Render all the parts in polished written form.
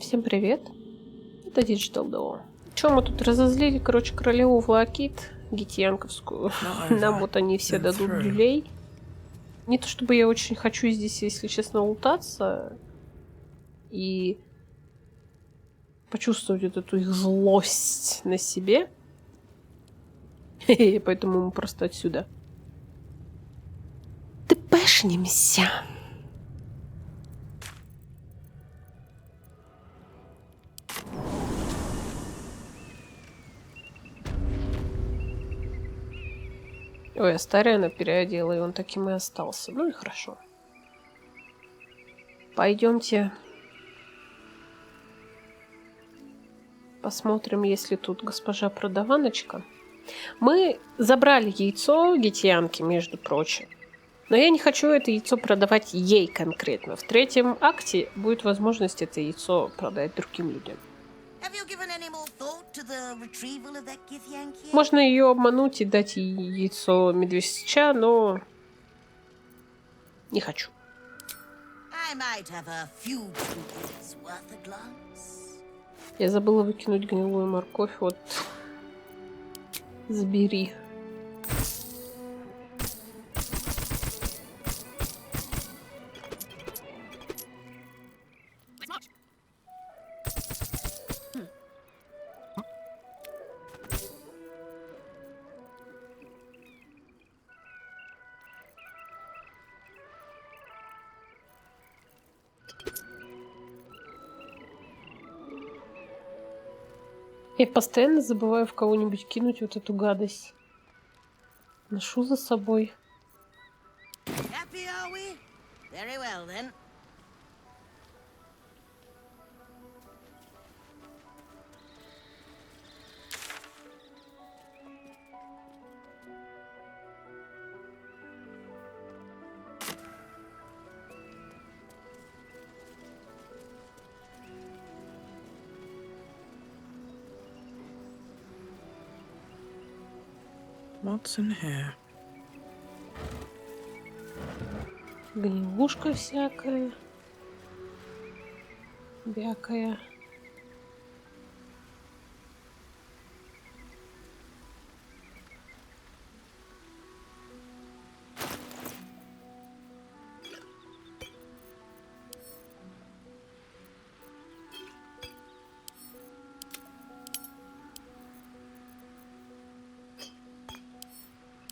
Всем привет. Это Digital Duo. Чё мы тут разозлили, короче, королеву Влакит, гитьянковскую. Нам вот они все дадут люлей. Не то чтобы я очень хочу здесь, если честно, лутаться и почувствовать вот эту их злость на себе. Поэтому мы просто отсюда депешнимся. Ой, Астариона переодела, и он таким и остался. Ну и хорошо. Пойдемте посмотрим, есть ли тут госпожа продаваночка. Мы забрали яйцо гитьянки, между прочим. Но я не хочу это яйцо продавать ей конкретно. В третьем акте будет возможность это яйцо продать другим людям. Можно ее обмануть и дать ей яйцо медвежьча, но не хочу. Я забыла выкинуть гнилую морковь. Вот, забери. Я постоянно забываю в кого-нибудь кинуть вот эту гадость. Ношу за собой. What's in here? Гнилушка всякая. Бякая.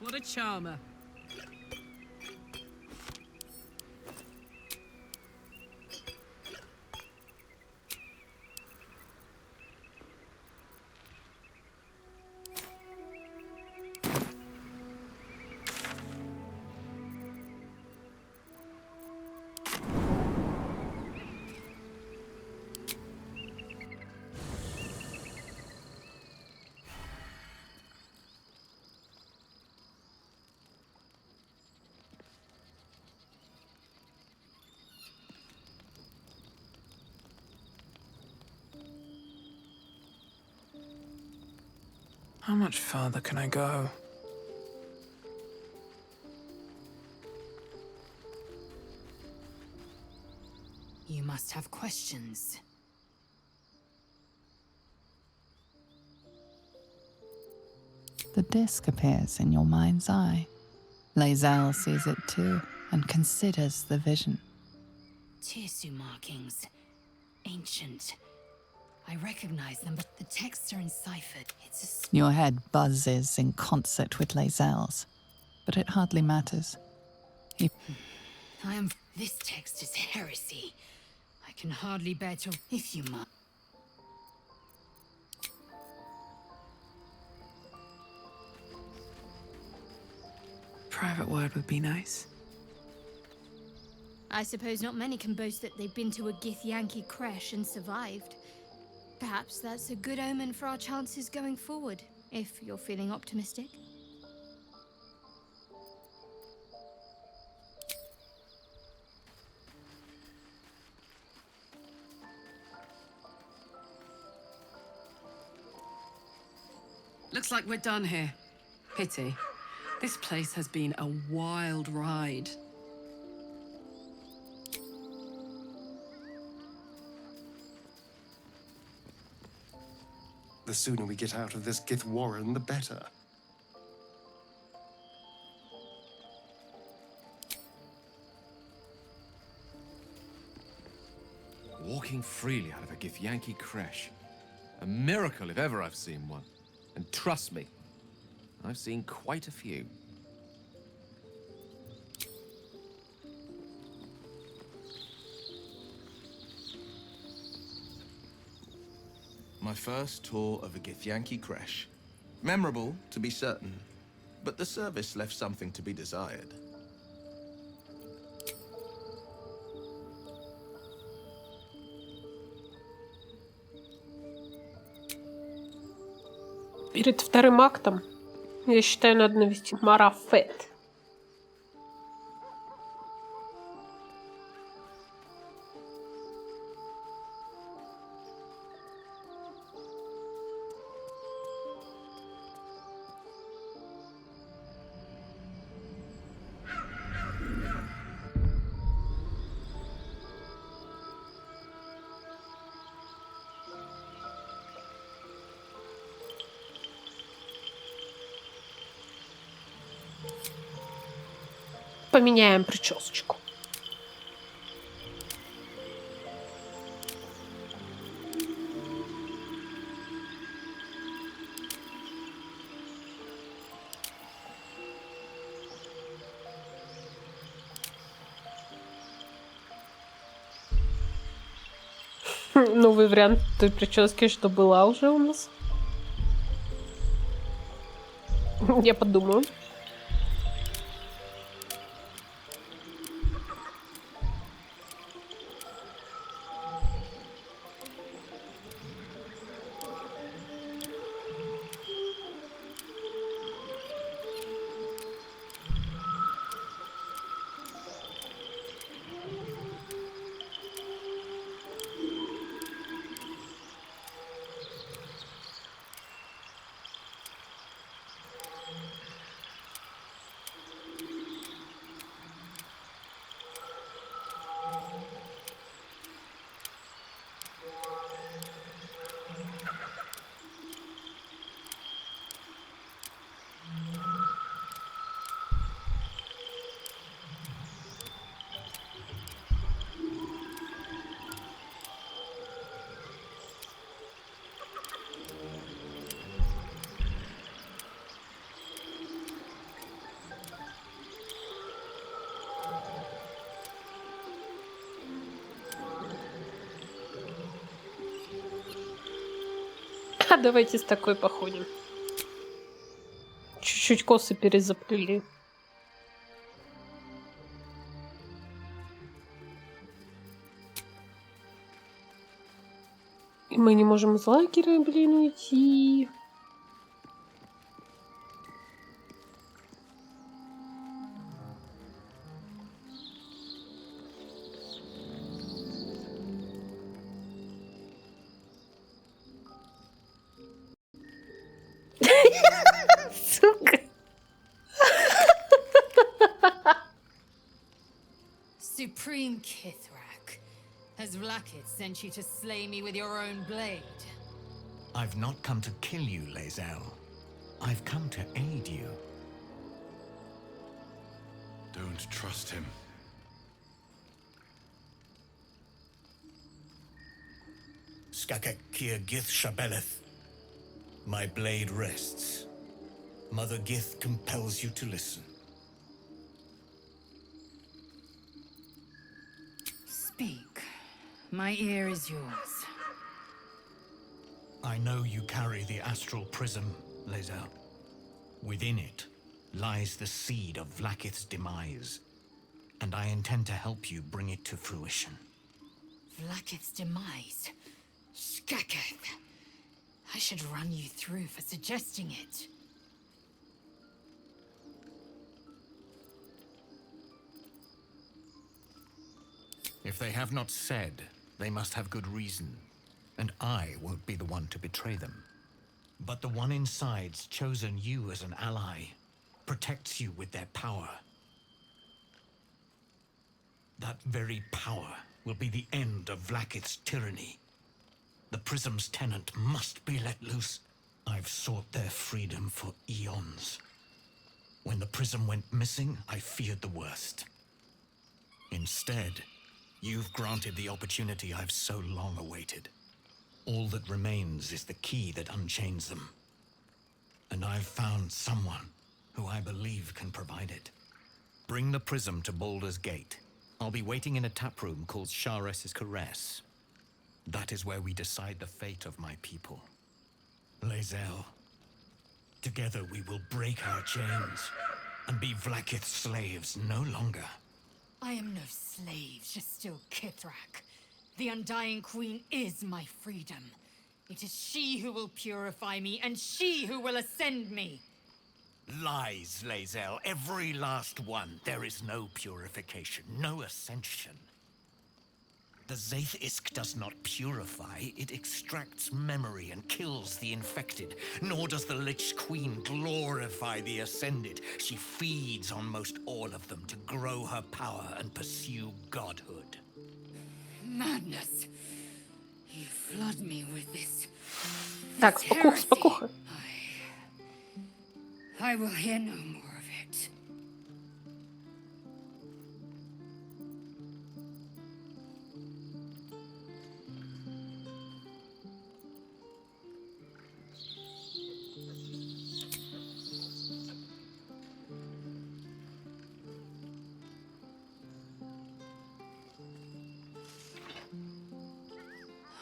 What a charmer. How much farther can I go? You must have questions. The disc appears in your mind's eye. Lae'zel sees it too and considers the vision. Tirsu markings. Ancient. I recognize them, but the texts are enciphered. It's a... Your head buzzes in concert with Lae'zel's, but it hardly matters. This text is heresy. I can hardly bear to... If you must. Private word would be nice. I suppose not many can boast that they've been to a Githyanki creche and survived. Perhaps that's a good omen for our chances going forward, if you're feeling optimistic. Looks like we're done here. Pity. This place has been a wild ride. sooner we get out of this Gith warren, the better. Walking freely out of a Githyanki creche. A miracle if ever I've seen one. And trust me, I've seen quite a few. My first tour of a Githyanki creche. Memorable, to be certain, but the service left something to be desired. Перед вторым актом, я считаю, надо навести марафет. Поменяем причесочку. Новый вариант той прически, что была уже у нас. Я подумаю. А давайте с такой походим. Чуть-чуть косы перезаплели. И мы не можем из лагеря, блин, уйти. Сука. Supreme Kithrak, has Vlakith sent you to slay me with your own blade? I've not come to kill you, Lae'zel. I've come to aid you. Don't trust him. Skakek Kia Gith Shabeleth. My blade rests. Mother Gith compels you to listen. Speak. My ear is yours. I know you carry the astral prism, Lae'zel. Within it lies the seed of Vlakith's demise, and I intend to help you bring it to fruition. Vlakith's demise? Skaketh. I should run you through for suggesting it. If they have not said, they must have good reason, and I won't be the one to betray them. But the one inside's chosen you as an ally, protects you with their power. That very power will be the end of Vlakith's tyranny. The prism's tenant must be let loose, I've sought their freedom for eons. When the prism went missing, I feared the worst. Instead, you've granted the opportunity I've so long awaited. All that remains is the key that unchains them. And I've found someone who I believe can provide it. Bring the prism to Baldur's Gate. I'll be waiting in a taproom called Shares's Caress. That is where we decide the fate of my people. Lae'zel, together we will break our chains and be Vlaakith's slaves no longer. I am no slave, just still Kithrak. The Undying Queen is my freedom. It is she who will purify me, and she who will ascend me. Lies, Lae'zel, every last one. There is no purification, no ascension. The Zaith Isk does not purify, it extracts memory and kills the infected. Nor does the Lich Queen glorify the ascended. She feeds on most all of them to grow her power and pursue godhood. Madness. You flood me with this. Так, спокуха, спокуха. I will hear no more of it.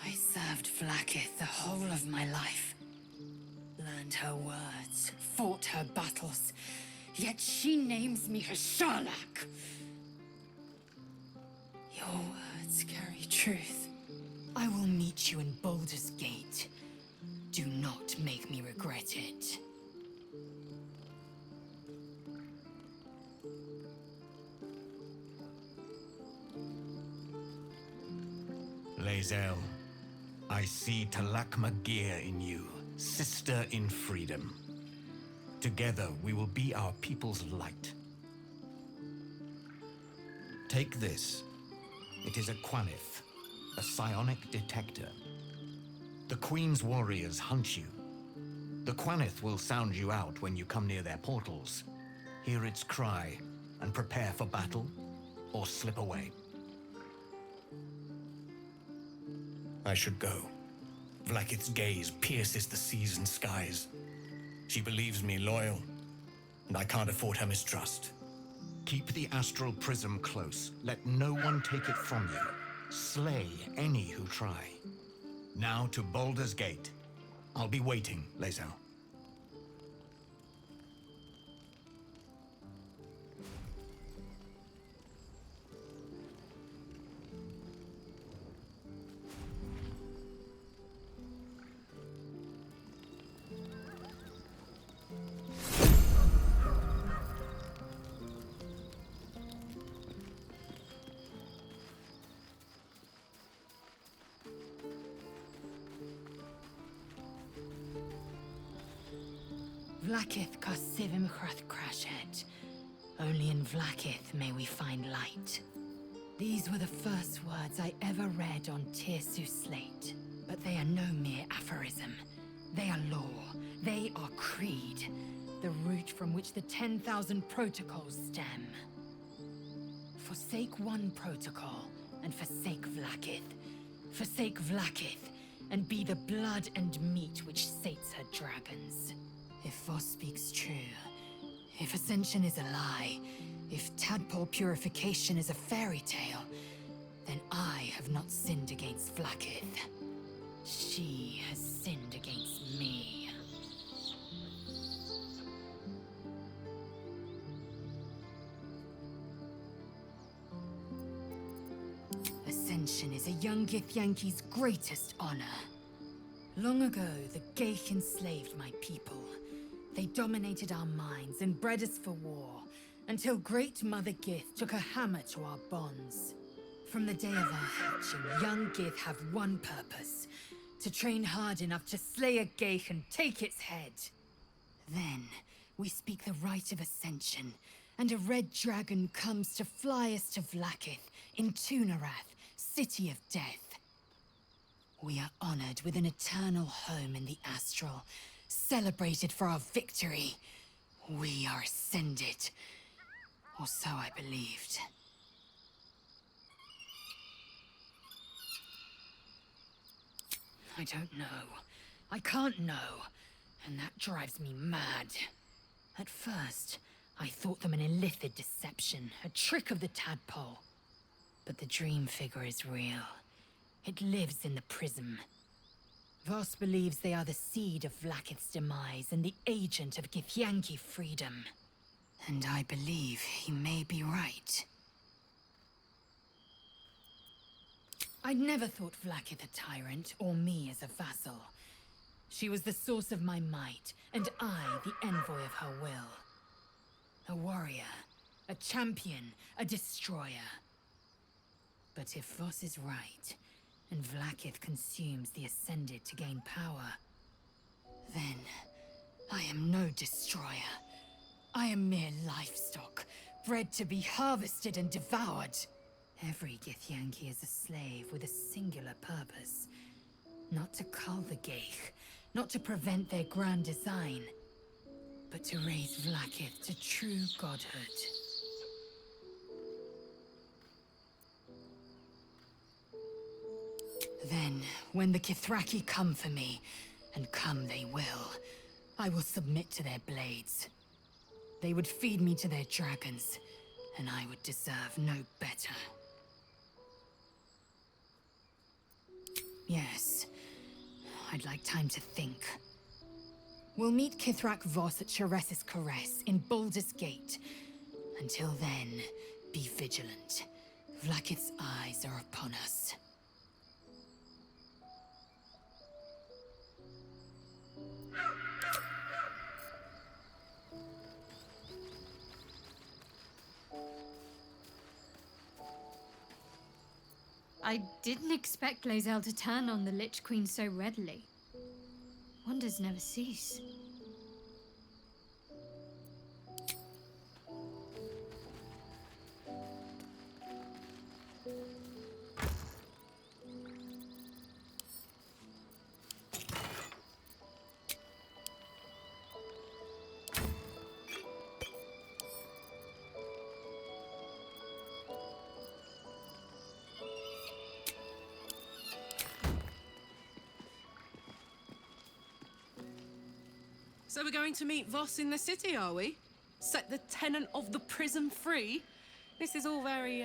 I served Vlaakith the whole of my life. Learned her words, fought her battles, yet she names me her Sharlak. Your words carry truth. I will meet you in Baldur's Gate. Do not make me regret it. Lae'zel, I see Talak Magir in you, sister in freedom. Together, we will be our people's light. Take this. It is a Quanith, a psionic detector. The Queen's warriors hunt you. The Quanith will sound you out when you come near their portals. Hear its cry and prepare for battle, or slip away. I should go. Vlaakith's gaze pierces the seas and skies. She believes me loyal, and I can't afford her mistrust. Keep the astral prism close. Let no one take it from you. Slay any who try. Now to Baldur's Gate. I'll be waiting, Lae'zel. Vlaakith Kosivim Chrath Crashet. Only in Vlaakith may we find light. These were the first words I ever read on Tirsu's slate. But they are no mere aphorism. They are law. They are creed. The root from which the 10,000 protocols stem. Forsake one protocol, and forsake Vlaakith. Forsake Vlaakith, and be the blood and meat which sates her dragons. If Voss speaks true, if ascension is a lie, if tadpole purification is a fairy tale, then I have not sinned against Vlaakith. She has sinned against me. Ascension is a young Githyanki's greatest honor. Long ago, the Geich enslaved my people. They dominated our minds and bred us for war, until Great Mother Gith took a hammer to our bonds. From the day of our hatching, young Gith have one purpose: to train hard enough to slay a Geich and take its head. Then, we speak the rite of ascension, and a red dragon comes to fly us to Vlaakith in Tunarath, City of Death. We are honored with an eternal home in the astral, celebrated for our victory. We are ascended. Or so I believed. I don't know. I can't know. And that drives me mad. At first, I thought them an illithid deception, a trick of the tadpole. But the dream figure is real. It lives in the prism. Voss believes they are the seed of Vlaakith's demise and the agent of Githyanki freedom. And I believe he may be right. I'd never thought Vlaakith a tyrant, or me as a vassal. She was the source of my might, and I the envoy of her will. A warrior, a champion, a destroyer. But if Voss is right, and Vlaakith consumes the Ascended to gain power, then I am no destroyer. I am mere livestock, bred to be harvested and devoured. Every Githyanki is a slave with a singular purpose. Not to cull the Geich, not to prevent their grand design, but to raise Vlaakith to true godhood. Then, when the Kithraki come for me, and come they will, I will submit to their blades. They would feed me to their dragons, and I would deserve no better. Yes, I'd like time to think. We'll meet Kithrak Voss at Chares's Caress in Baldur's Gate. Until then, be vigilant. Vlaakith's eyes are upon us. I didn't expect Lae'zel to turn on the Lich Queen so readily. Wonders never cease. So we're going to meet Voss in the city, are we? Set the tenant of the prison free? This is all very,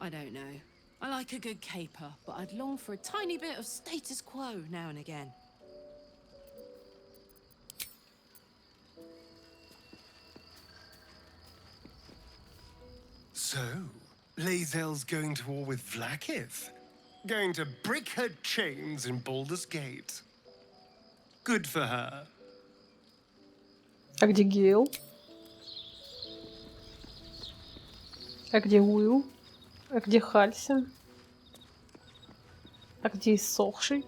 I don't know. I like a good caper, but I'd long for a tiny bit of status quo now and again. So, Lae'zel's going to war with Vlaakith? Going to break her chains in Baldur's Gate? Good for her. А где Гейл? А где Уилл? А где Хальсин? А где иссохший?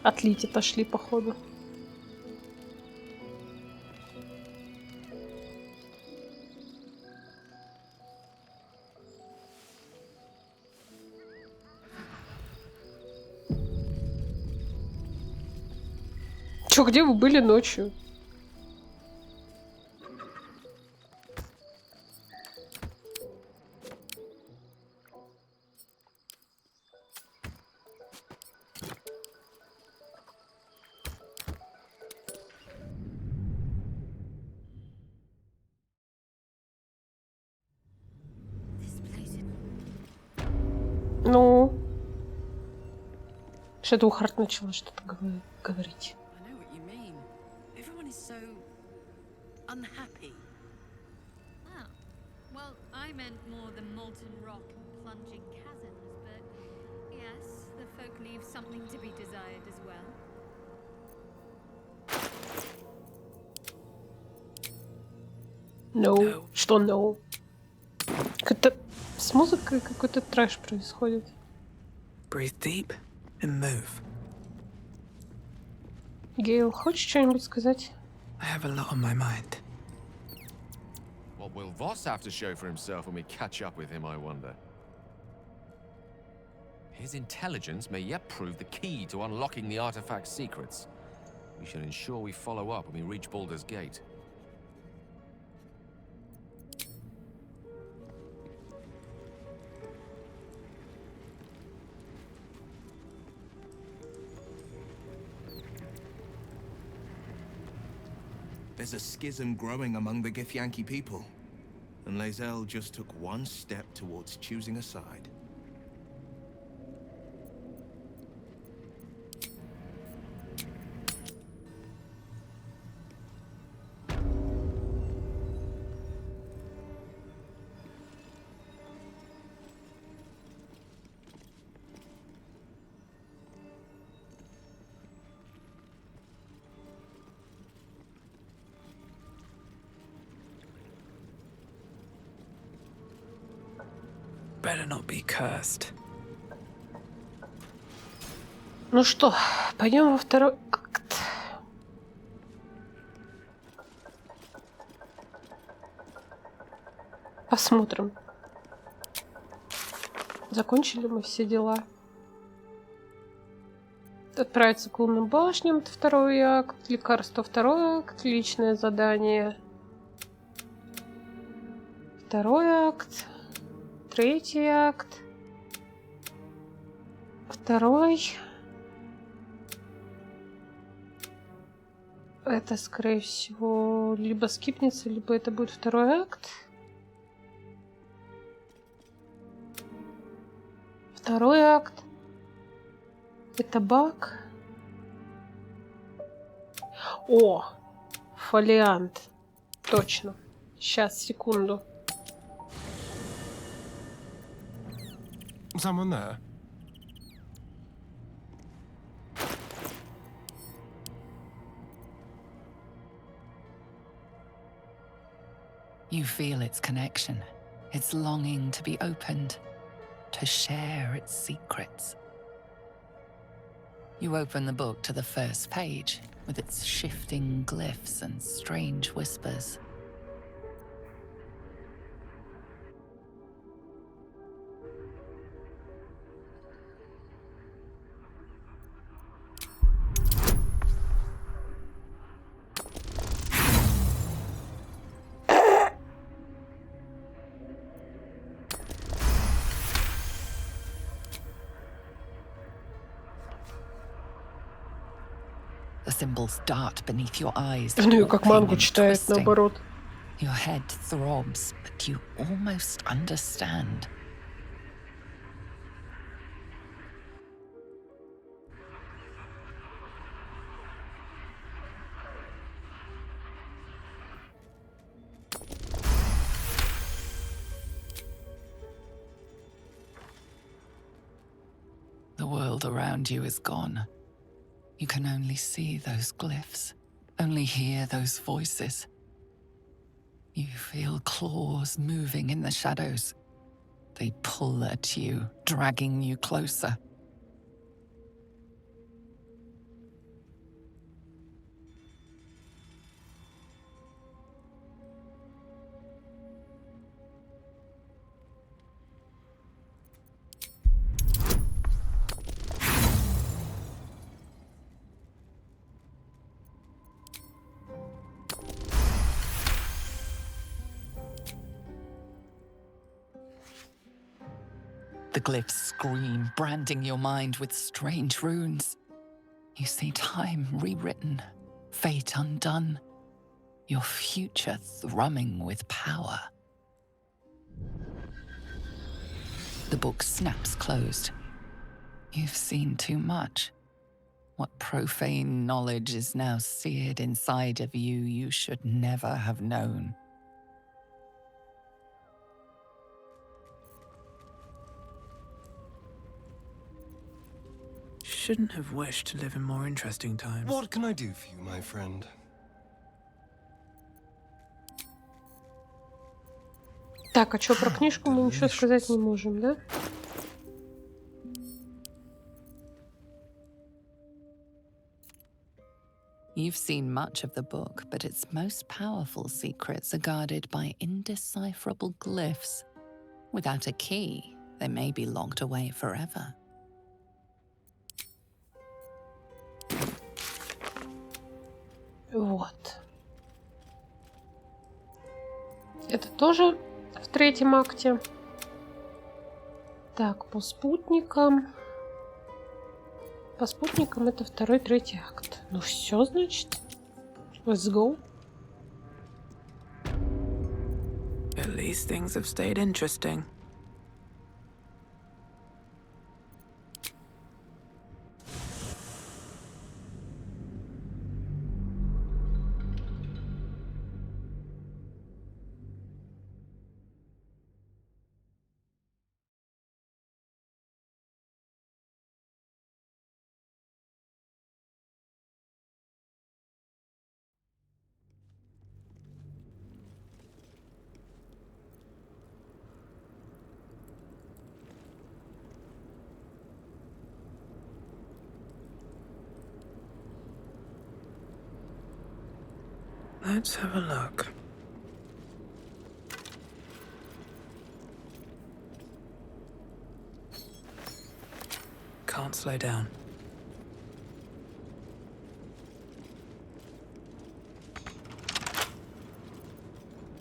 От Лити пошли, походу. Чё, где вы были ночью? Ну, Shadow Heart начала что-то говорить. Unhappy. Oh. Well, I meant more the molten rock and plunging chasms, but yes, the folk leave something to be desired as well. No. Что no? Как-то с музыкой какой-то трэш происходит. Breathe deep and move. Гейл, хочешь что-нибудь сказать? I have a lot on my mind. What will Voss have to show for himself when we catch up with him, I wonder? His intelligence may yet prove the key to unlocking the artifact's secrets. We should ensure we follow up when we reach Baldur's Gate. There's a schism growing among the Githyanki people, and Lae'zel just took one step towards choosing a side. Better not be cursed. Ну что, пойдем во второй акт. Посмотрим. Закончили мы все дела. Отправиться к лунным башням, это второй акт. Лекарство, второй акт. Личное задание. Второй акт. Третий акт. Второй. Это, скорее всего, либо скипнется, либо это будет второй акт. Второй акт. Это баг. О! Фолиант. Точно. Сейчас, секунду. Someone there? You feel its connection, its longing to be opened, to share its secrets. You open the book to the first page, with its shifting glyphs and strange whispers. The symbols dart beneath your eyes. Ну и как мангу walking and читает, twisting. наоборот. Your head throbs, but you almost understand. The world around you is gone. You can only see those glyphs, only hear those voices. You feel claws moving in the shadows. They pull at you, dragging you closer. The glyphs scream, branding your mind with strange runes. You see time rewritten, fate undone, your future thrumming with power. The book snaps closed. You've seen too much. What profane knowledge is now seared inside of you you should never have known. Shouldn't have wished to live in more interesting times. What can I do for you, my friend? Так, а что про книжку мы ничего сказать не можем, да? You've seen much of the book, but its most powerful secrets are guarded by indecipherable glyphs. Without a key, they may be locked away forever. Вот. Это тоже в третьем акте. Так, по спутникам. По спутникам это второй, третий акт. Ну все, значит. Let's go. At least things have stayed interesting. Let's have a look. Can't slow down.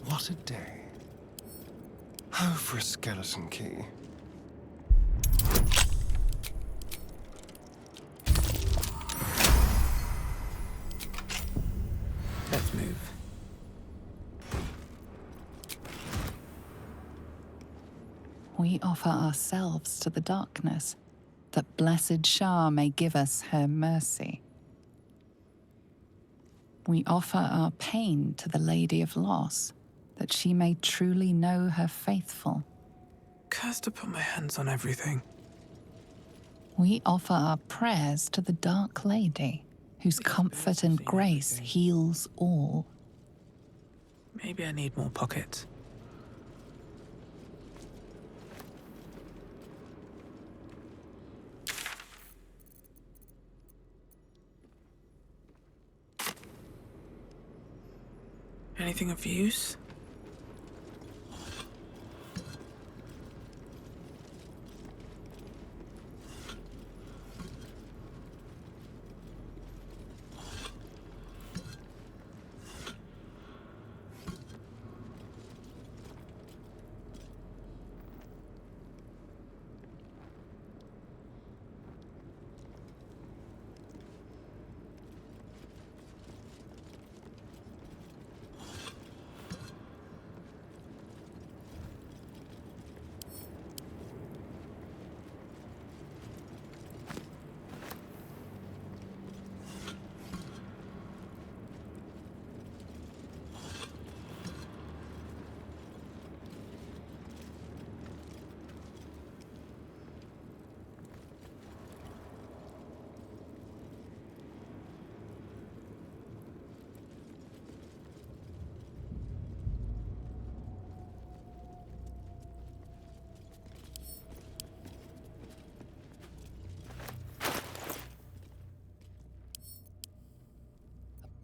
What a day. Oh, for a skeleton key. Let's move. We offer ourselves to the darkness, that blessed Shah may give us her mercy. We offer our pain to the Lady of Loss, that she may truly know her faithful. Cursed to put my hands on everything. We offer our prayers to the Dark Lady, whose comfort and grace heals all. Maybe I need more pockets. Anything of use?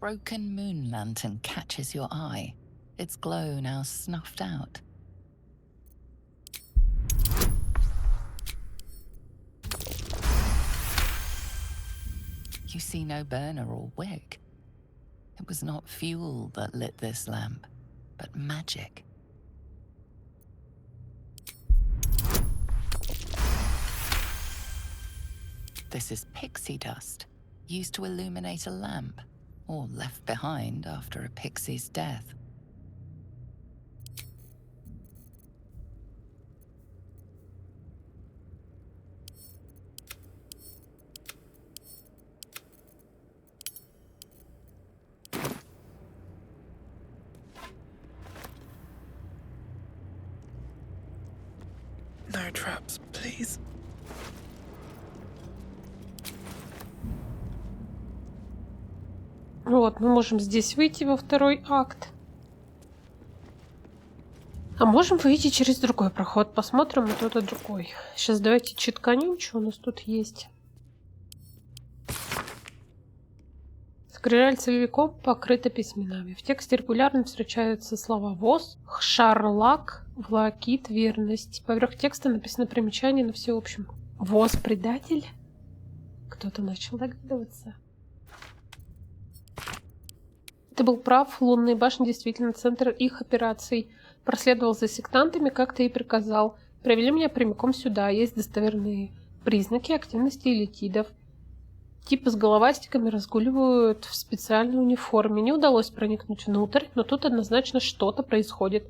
Broken moon lantern catches your eye, its glow now snuffed out. You see no burner or wick. It was not fuel that lit this lamp, but magic. This is pixie dust, used to illuminate a lamp, or left behind after a pixie's death. No traps, please. Вот, мы можем здесь выйти во второй акт. А можем выйти через другой проход. Посмотрим вот этот другой. Сейчас давайте читканем, что у нас тут есть. Скрижаль целиком покрыта письменами. В тексте регулярно встречаются слова «Восс», «Хшарлак», «Влакит», «Верность». Поверх текста написано примечание на всеобщем. «Восс предатель?» Кто-то начал догадываться. Ты был прав, лунные башни действительно центр их операций. Проследовал за сектантами, как ты и приказал. Привели меня прямиком сюда. Есть достоверные признаки активности элитидов. Типы с головастиками разгуливают в специальной униформе. Не удалось проникнуть внутрь, но тут однозначно что-то происходит.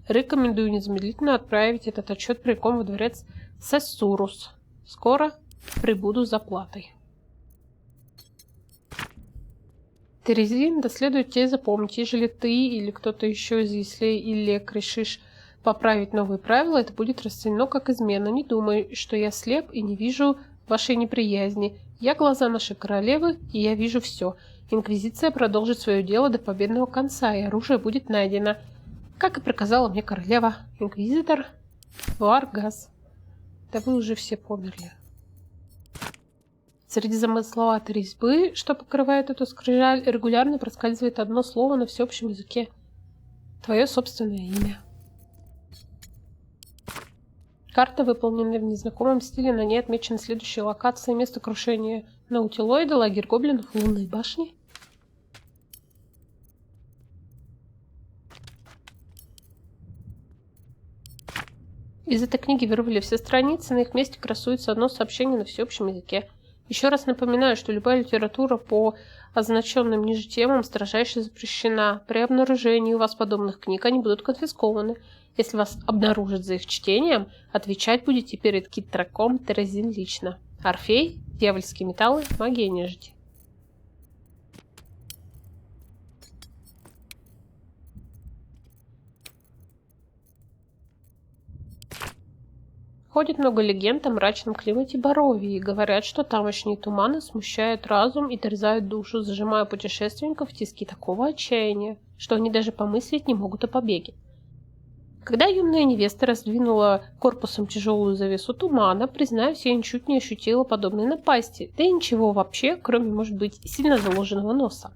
Рекомендую незамедлительно отправить этот отчет прямиком во дворец Сессурус. Скоро прибуду за платой. Терезин, да следует тебе запомнить, ежели ты или кто-то еще из яслей или решишь поправить новые правила, это будет расценено как измена. Не думай, что я слеп и не вижу вашей неприязни. Я глаза нашей королевы, и я вижу все. Инквизиция продолжит свое дело до победного конца, и оружие будет найдено. Как и приказала мне королева. Инквизитор Варгас. Да вы уже все померли. Среди замысловатой резьбы, что покрывает эту скрижаль, регулярно проскальзывает одно слово на всеобщем языке. Твое собственное имя. Карта, выполненная в незнакомом стиле, на ней отмечены следующие локации: место крушения наутилоида, лагерь гоблинов, лунные башни. Из этой книги вырвали все страницы, на их месте красуется одно сообщение на всеобщем языке. Еще раз напоминаю, что любая литература по означенным ниже темам строжайше запрещена. При обнаружении у вас подобных книг они будут конфискованы. Если вас обнаружат за их чтением, отвечать будете перед Китраком Терезин лично. Орфей, дьявольские металлы, магия нежити. Ходит много легенд о мрачном климате Боровии, и говорят, что тамошние туманы смущают разум и терзают душу, зажимая путешественников в тиски такого отчаяния, что они даже помыслить не могут о побеге. Когда юная невеста раздвинула корпусом тяжелую завесу тумана, признаюсь, я ничуть не ощутила подобной напасти, да и ничего вообще, кроме, может быть, сильно заложенного носа.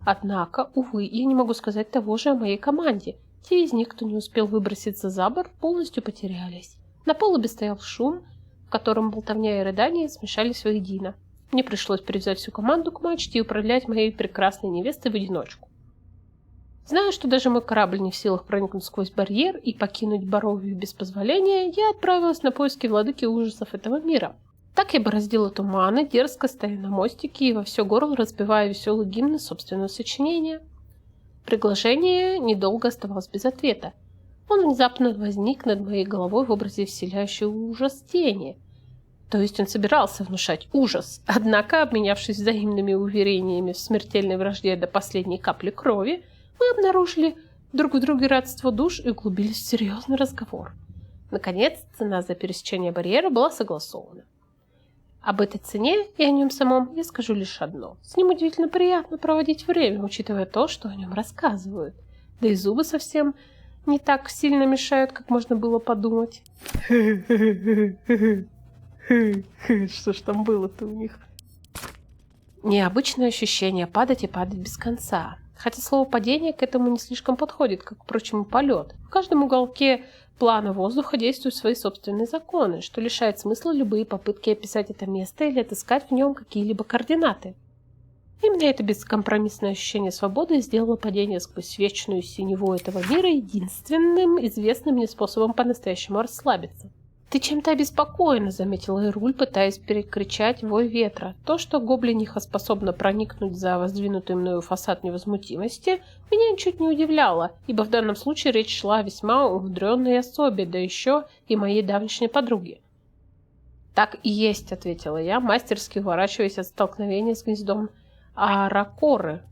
Однако, увы, я не могу сказать того же о моей команде. Те из них, кто не успел выброситься за борт, полностью потерялись. На палубе стоял шум, в котором болтовня и рыдания смешались воедино. Мне пришлось привязать всю команду к мачте и управлять моей прекрасной невестой в одиночку. Зная, что даже мой корабль не в силах проникнуть сквозь барьер и покинуть Боровию без позволения, я отправилась на поиски владыки ужасов этого мира. Так я бороздила туманы, дерзко стоя на мостике и во все горло разбивая веселые гимны собственного сочинения. Приглашение недолго оставалось без ответа. Он внезапно возник над моей головой в образе вселяющего ужас тени. То есть он собирался внушать ужас, однако, обменявшись взаимными уверениями в смертельной вражде до последней капли крови, мы обнаружили друг в друге родство душ и углубились в серьезный разговор. Наконец, цена за пересечение барьера была согласована. Об этой цене и о нем самом я скажу лишь одно. С ним удивительно приятно проводить время, учитывая то, что о нем рассказывают. Да и зубы совсем не так сильно мешают, как можно было подумать. Что ж там было-то у них? Необычное ощущение падать и падать без конца. Хотя слово «падение» к этому не слишком подходит, как, впрочем, и полет. В каждом уголке плана воздуха действуют свои собственные законы, что лишает смысла любые попытки описать это место или отыскать в нем какие-либо координаты. Именно это бескомпромиссное ощущение свободы сделало падение сквозь вечную синеву этого мира единственным известным мне способом по-настоящему расслабиться. «Ты чем-то обеспокоена», — заметила Ируль, пытаясь перекричать вой ветра. То, что гоблиниха способна проникнуть за воздвинутый мною фасад невозмутимости, меня ничуть не удивляло, ибо в данном случае речь шла о весьма умудренной особе, да еще и моей давнишней подруге. «Так и есть», — ответила я, мастерски уворачиваясь от столкновения с гнездом Аракоры.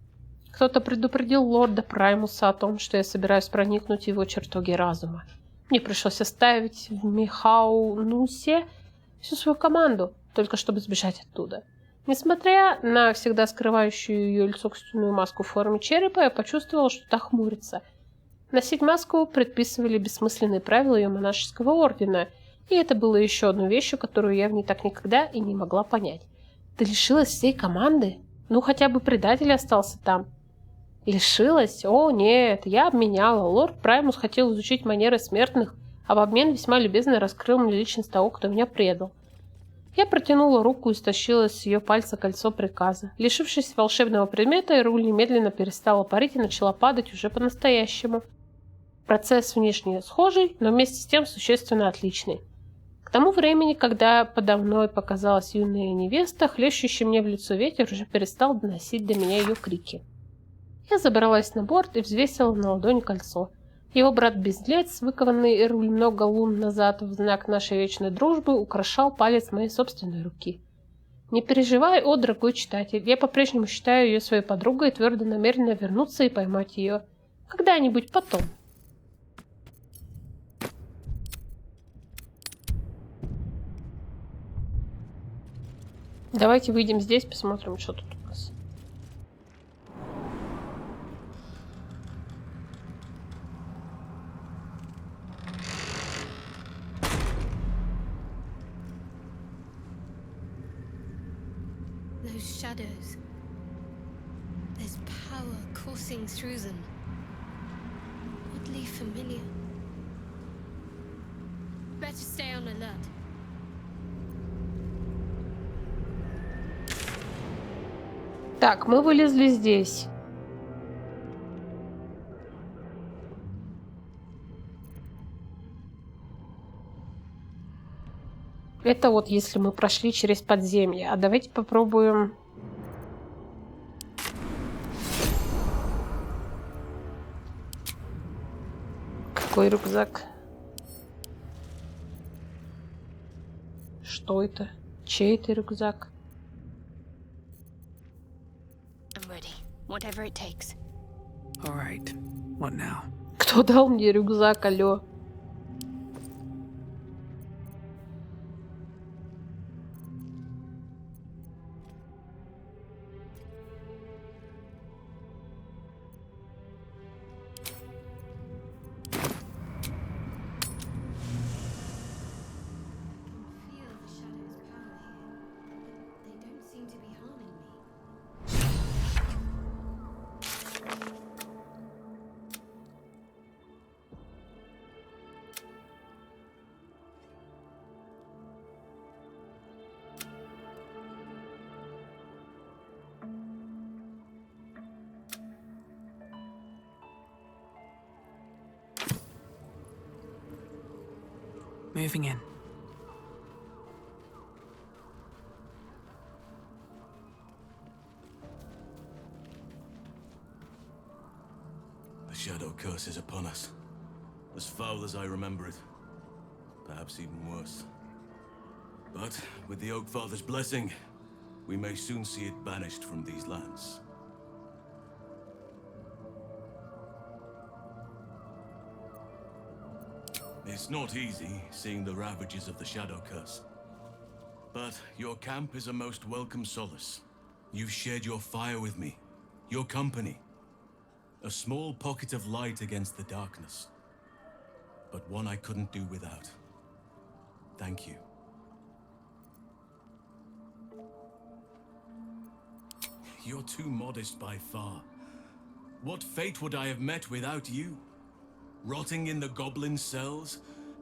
Кто-то предупредил лорда Праймуса о том, что я собираюсь проникнуть в его чертоги разума. Мне пришлось оставить в Михаунусе всю свою команду, только чтобы сбежать оттуда. Несмотря на всегда скрывающую ее лицо костюмную маску в форме черепа, я почувствовала, что та хмурится. Носить маску предписывали бессмысленные правила ее монашеского ордена, и это было еще одной вещью, которую я в ней так никогда и не могла понять. Ты лишилась всей команды? Ну, хотя бы предатель остался там. Лишилась? О, нет, я обменяла. Лорд Праймус хотел изучить манеры смертных, а в обмен весьма любезно раскрыл мне личность того, кто меня предал. Я протянула руку и стащила с ее пальца кольцо приказа. Лишившись волшебного предмета, Ируль немедленно перестала парить и начала падать уже по-настоящему. Процесс внешне схожий, но вместе с тем существенно отличный. К тому времени, когда подо мной показалась юная невеста, хлещущий мне в лицо ветер уже перестал доносить до меня ее крики. Я забралась на борт и взвесила на ладони кольцо. Его брат-близнец, выкованный Ируль много лун назад в знак нашей вечной дружбы, украшал палец моей собственной руки. Не переживай, о, дорогой читатель, я по-прежнему считаю ее своей подругой и твердо намерена вернуться и поймать ее. Когда-нибудь потом. Давайте выйдем здесь, посмотрим, что тут у нас. Those shadows. There's power coursing through them. Oddly familiar. Better stay on alert. Так, мы вылезли здесь. Это вот если мы прошли через подземье. А давайте попробуем... Какой рюкзак? Что это? Чей это рюкзак? I'm ready. Whatever it takes. All right. What now? Кто дал мне рюкзак, алло? Moving in. The shadow curse is upon us. As foul as I remember it. Perhaps even worse. But with the Oak Father's blessing, we may soon see it banished from these lands. It's not easy, seeing the ravages of the Shadow Curse. But your camp is a most welcome solace. You've shared your fire with me, your company. A small pocket of light against the darkness. But one I couldn't do without. Thank you. You're too modest by far. What fate would I have met without you? Rotting in the goblin cells?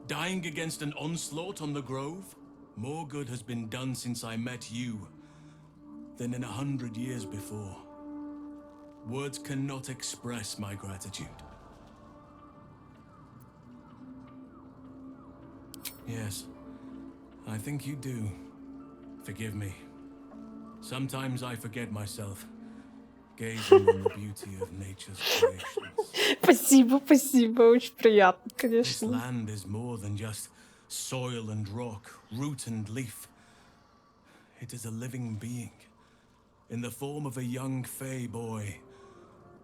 Dying against an onslaught on the grove? More good has been done since I met you than in 100 years before. Words cannot express my gratitude. Yes, I think you do. Forgive me. Sometimes I forget myself, gazing on the beauty of nature's creations. Спасибо, спасибо, очень приятно, This конечно. land is more than just soil and rock, root and leaf. It is a living being, in the form of a young fey boy,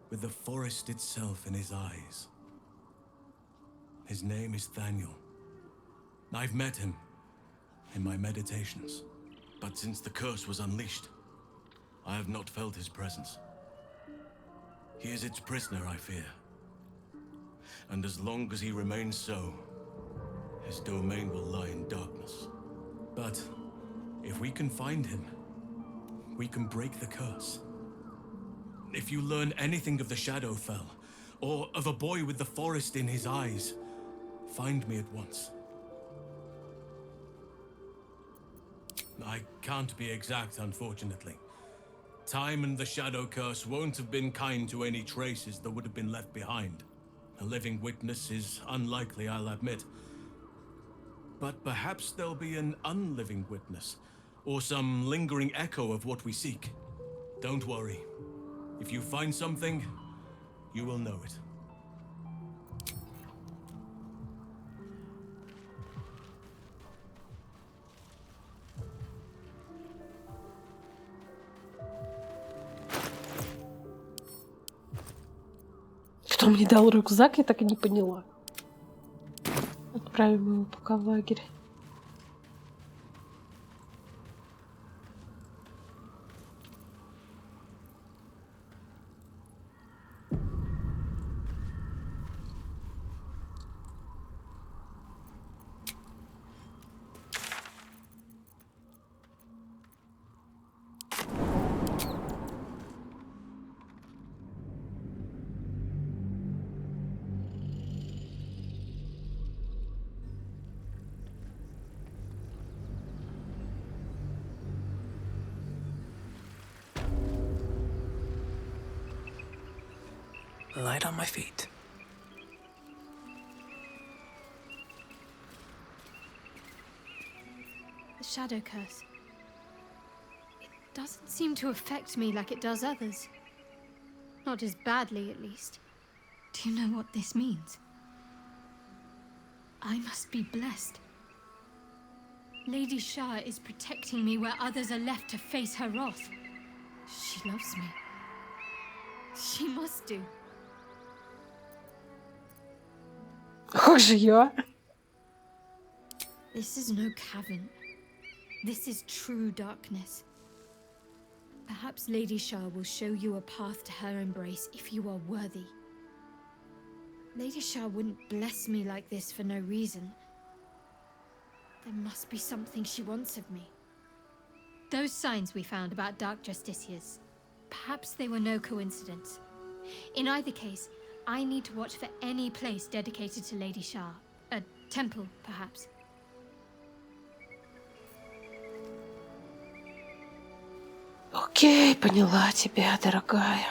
with the forest itself in his eyes. His name is Thaniel. I've met him in my meditations, but since the curse was unleashed, I have not felt his presence. He is its prisoner, I fear. And as long as he remains so, his domain will lie in darkness. But if we can find him, we can break the curse. If you learn anything of the Shadowfell, or of a boy with the forest in his eyes, find me at once. I can't be exact, unfortunately. Time and the Shadow Curse won't have been kind to any traces that would have been left behind. A living witness is unlikely, I'll admit. But perhaps there'll be an unliving witness, or some lingering echo of what we seek. Don't worry. If you find something, you will know it. Кто мне дал рюкзак, я так и не поняла. Отправим его пока в лагерь. Light on my feet. The Shadow Curse. It doesn't seem to affect me like it does others. Not as badly, at least. Do you know what this means? I must be blessed. Lady Shah is protecting me where others are left to face her wrath. She loves me. She must do. Как же я? This is no cavern. This is true darkness. Perhaps Lady Shah will show you a path to her embrace if you are worthy. Lady Shah wouldn't bless me like this for no reason. There must be something she wants of me. Those signs we found about Dark Justiciars, perhaps they were no coincidence. In either case, I need to watch for any place dedicated to Lady Shah. A temple, perhaps. Окей, поняла тебя, дорогая.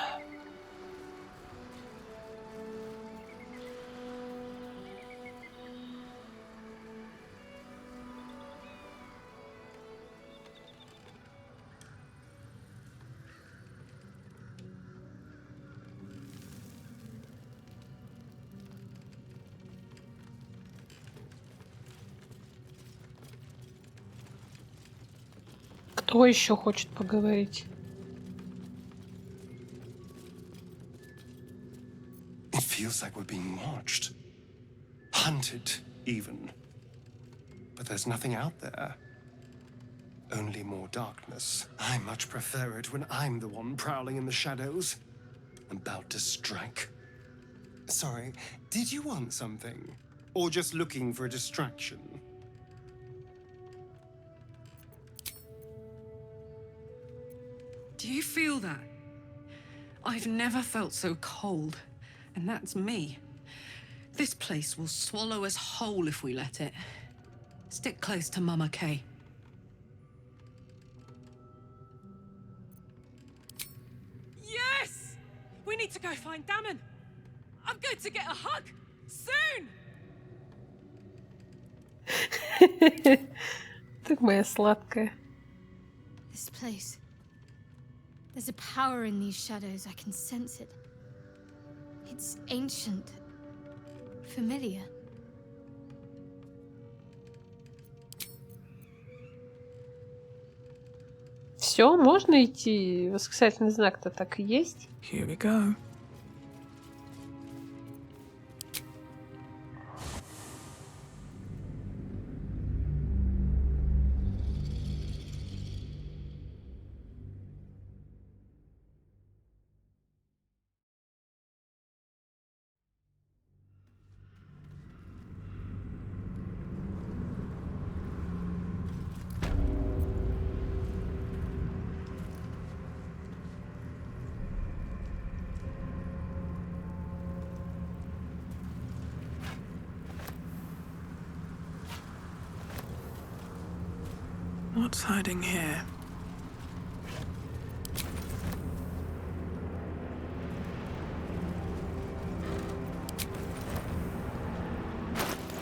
Кто еще хочет поговорить? It feels like we're being watched. Hunted, even. But there's nothing out there. Only more darkness. I much prefer it when I'm the one prowling in the shadows. About to strike. Sorry, did you want something? Or just looking for a distraction? Do you feel that? I've never felt so cold, and that's me. This place will swallow us whole if we let it. Stick close to Mama Kay. Yes! We need to go find Damon. I'm going to get a hug soon. Ты моя сладкая. This place. There's a power in these shadows, I can sense it. It's ancient. Familiar. Все, можно идти? Восклицательный знак-то так и есть. Here we go. What's hiding here?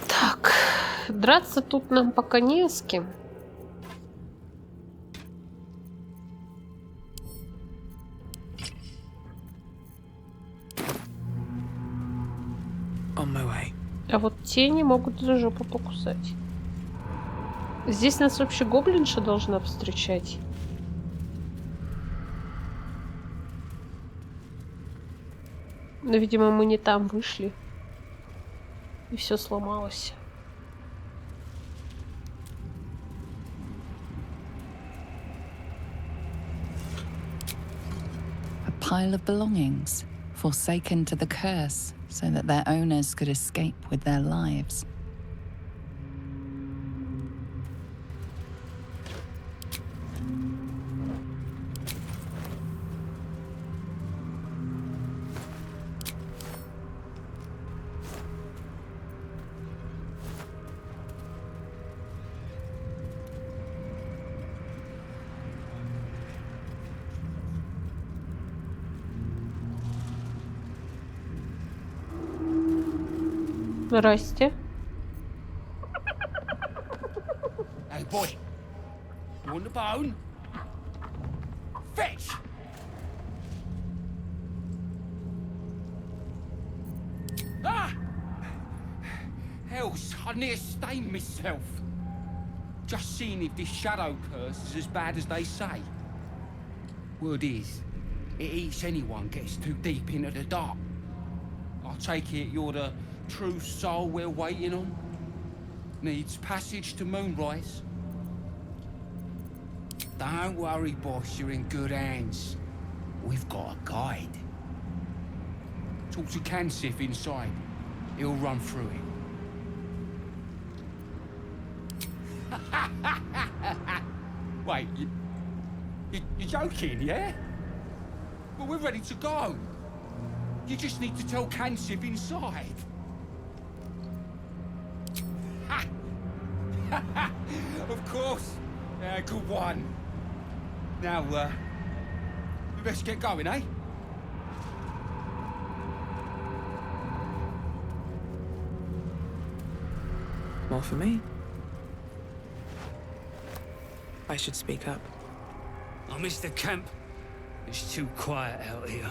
Так, драться тут нам пока не с кем. On my way. А вот тени могут за жопу покусать. Здесь нас вообще гоблинша должна встречать. Но, видимо, мы не там вышли. И все сломалось. A pile of belongings, forsaken to the curse, so that their owners could escape with their lives. Здрасте. Hey, boy. You want the bone? Fetch! Ah! Hells, I near stained myself. Just seeing if this shadow curse is as bad as they say. Word is, it eats anyone gets too deep into the dark. I take it you're the true soul we're waiting on? Needs passage to Moonrise? Don't worry, boss, you're in good hands. We've got a guide. Talk to Kansif inside. He'll run through it. Wait, you're joking, yeah? Well, we're ready to go. You just need to tell Kansif inside. Of course. Yeah, good one. Now, we best get going, eh? More for me? I should speak up. I miss the camp. It's too quiet out here.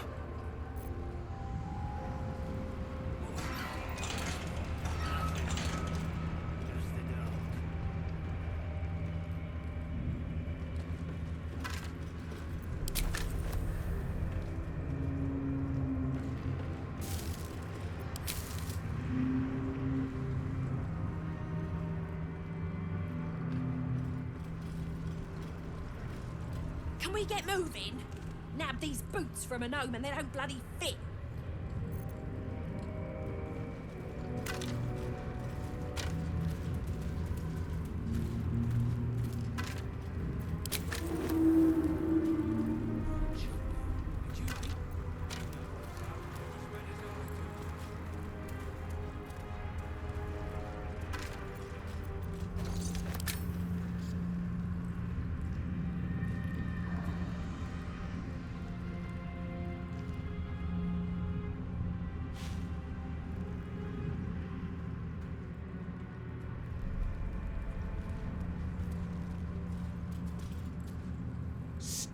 Can we get moving? Nab these boots from a gnome and they don't bloody fit.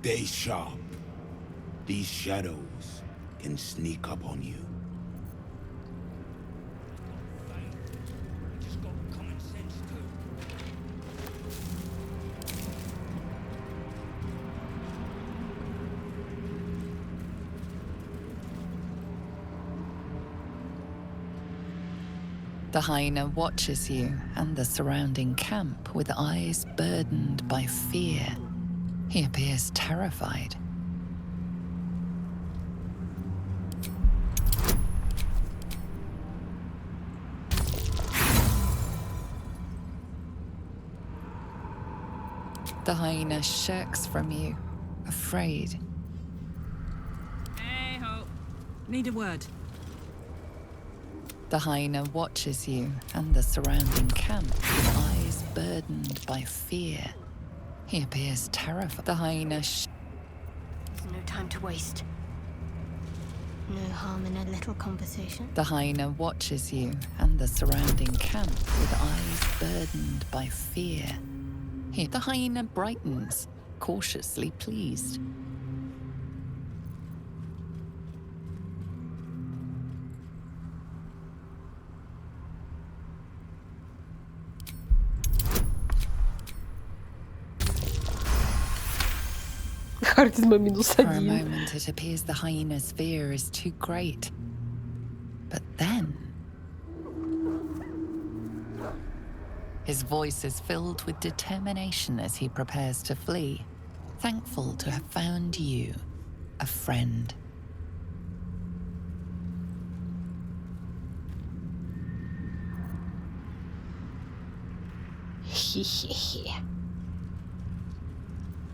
Stay sharp. These shadows can sneak up on you. Just got common sense too. The hyena watches you and the surrounding camp with eyes burdened by fear. He appears terrified. The hyena shirks from you, afraid. Hey ho. Need a word. The hyena watches you and the surrounding camp with eyes burdened by fear. He appears terrified. The hyena There's no time to waste. No harm in a little conversation. The hyena watches you and the surrounding camp with eyes burdened by fear. The hyena brightens, cautiously pleased. Харизма минус For a 1. moment, it appears the hyena's fear is too great. But then, his voice is filled with determination as he prepares to flee, thankful to have found you, a friend.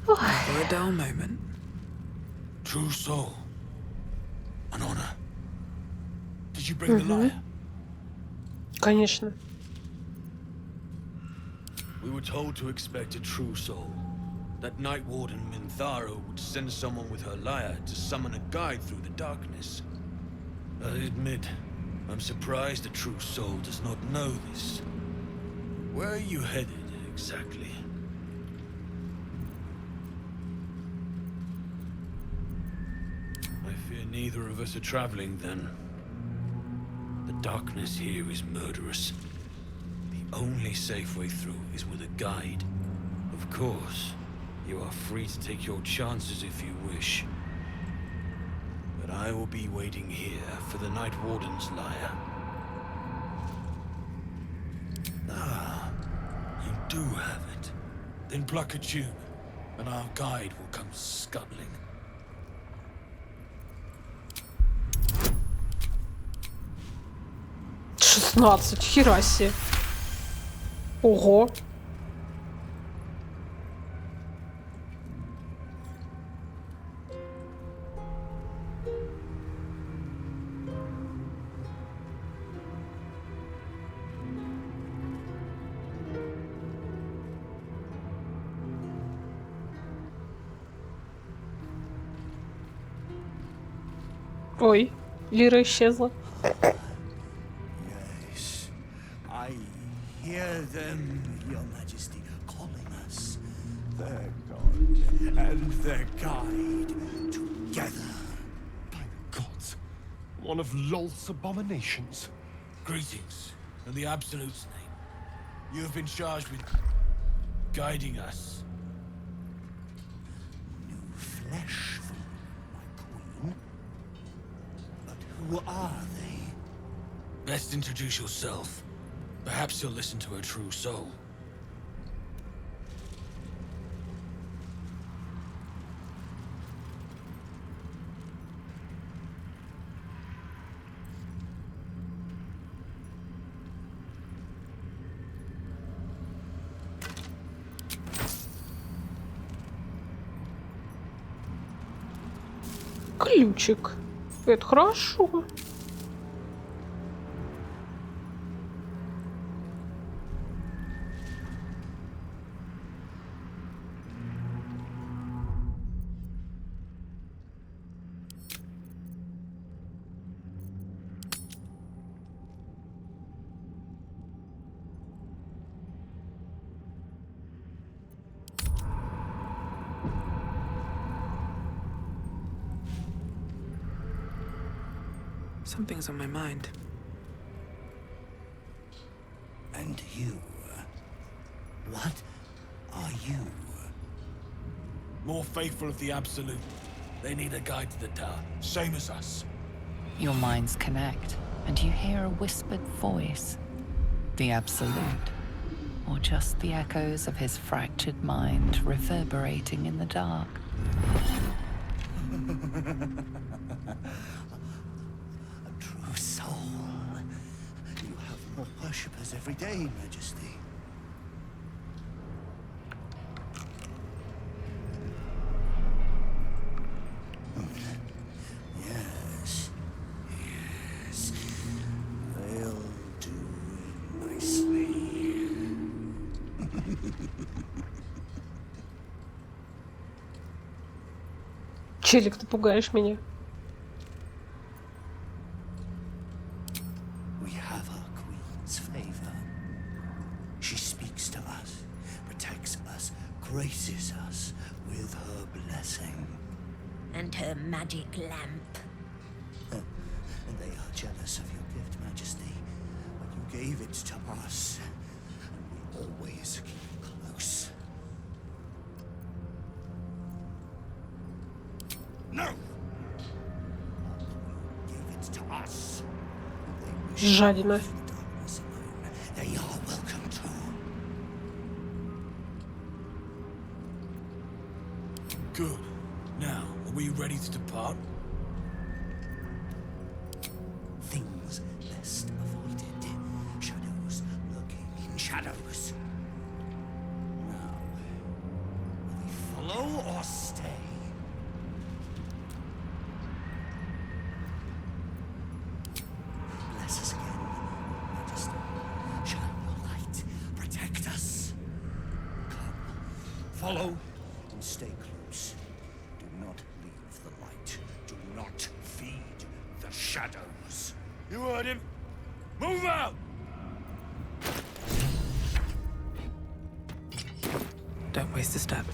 For a dull moment. True soul. An honor. Did you bring the lyre? Конечно. We were told to expect a true soul. That Night Warden Minthara would send someone with her lyre to summon a guide through the darkness. I admit, I'm surprised a true soul does not know this. Where are you headed, exactly? I fear neither of us are traveling, then. The darkness here is murderous. The only safe way through is with a guide. Of course, you are free to take your chances if you wish. But I will be waiting here for the Night Warden's lyre. Ah, you do have it. Then pluck a tune, and our guide will come scuttling. Шестнадцать, хера себе. Ого. Ой, Лира исчезла. Yes, I hear them, Your Majesty, calling us. Their god and their guide together. By the gods, one of Lolth's abominations. Greetings, in the Absolute's name. You have been charged with guiding us. New flesh for my queen. But who are they? Best introduce yourself. Perhaps you'll listen to a true soul. Ключик. Это хорошо. Something's on my mind. And you? What are you? More faithful of the Absolute. They need a guide to the tower, same as us. Your minds connect, and you hear a whispered voice. The Absolute, or just the echoes of his fractured mind reverberating in the dark. A true soul. You have more worshippers every day, Majesty. Yes. Yes. They'll do nicely. Челик, ты пугаешь меня. We have our queen's favor. She speaks to us, protects us, graces us with her blessing. And her magic lamp. And they are jealous of your gift, Majesty. But you gave it to us, and we always keep close. No! Gave it to us. Жадина. They are welcome to. Good. Now, are we ready to depart? Things best avoided. Shadows lurking in shadows. Now, will we follow or stay? Bless us again, Majesty. Shine your light. Protect us. Come, follow and stay close. Do not leave the light. Do not feed the shadows. You heard him. Move out! Don't waste a step.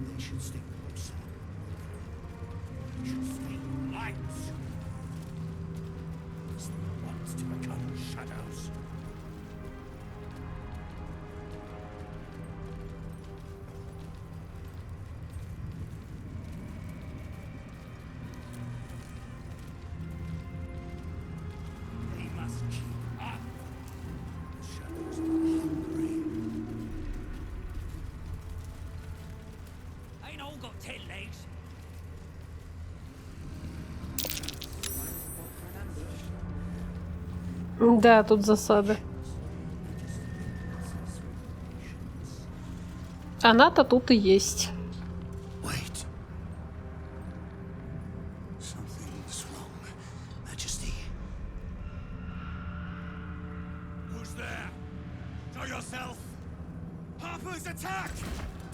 They should stay close. They should stay light. Because they want to become shadows. They must keep up. The shadows are hungry. Ain't all got 10 legs. Да, тут засада. Она-то тут и есть. Wait. Something's wrong, Majesty. Who's there? Show yourself! Harper's attack!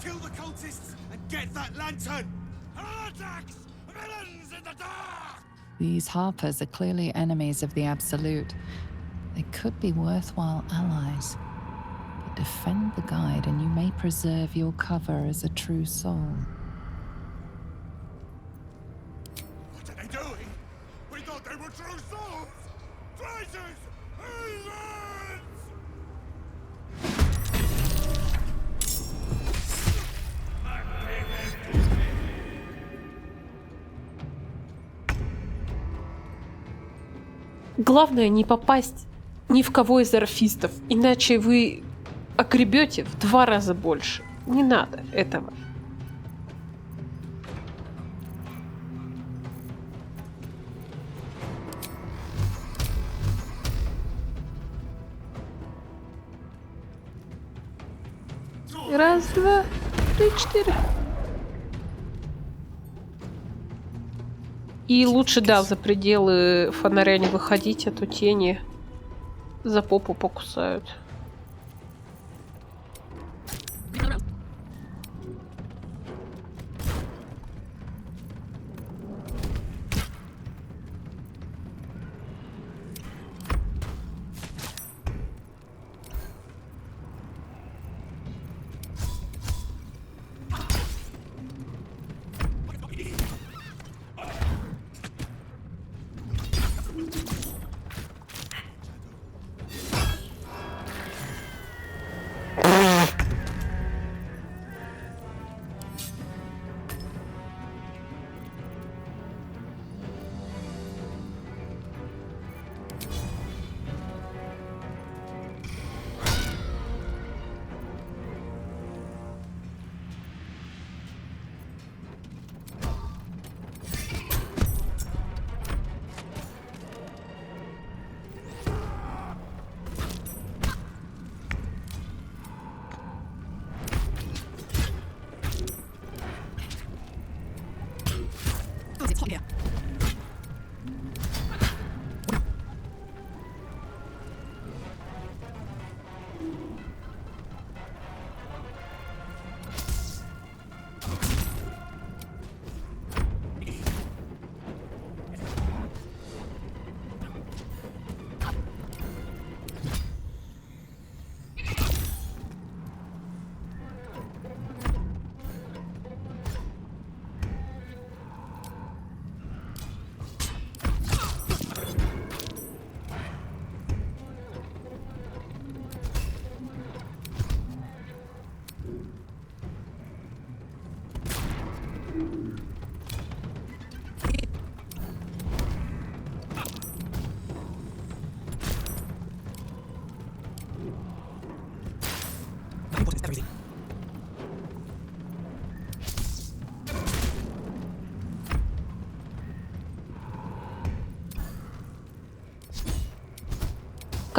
Kill the cultists and get that lantern! Heretics! Villains in the dark! These Harpers are clearly enemies of the Absolute. They could be worthwhile allies. But defend the guide and you may preserve your cover as a true soul. What are they doing? We thought they were true souls! Traitors! Heathens! Главное не попасть ни в кого из арфистов, иначе вы огребете в 2 раза больше. Не надо этого. Раз, два, три, 4. И лучше, да, за пределы фонаря не выходить, а то тени за попу покусают.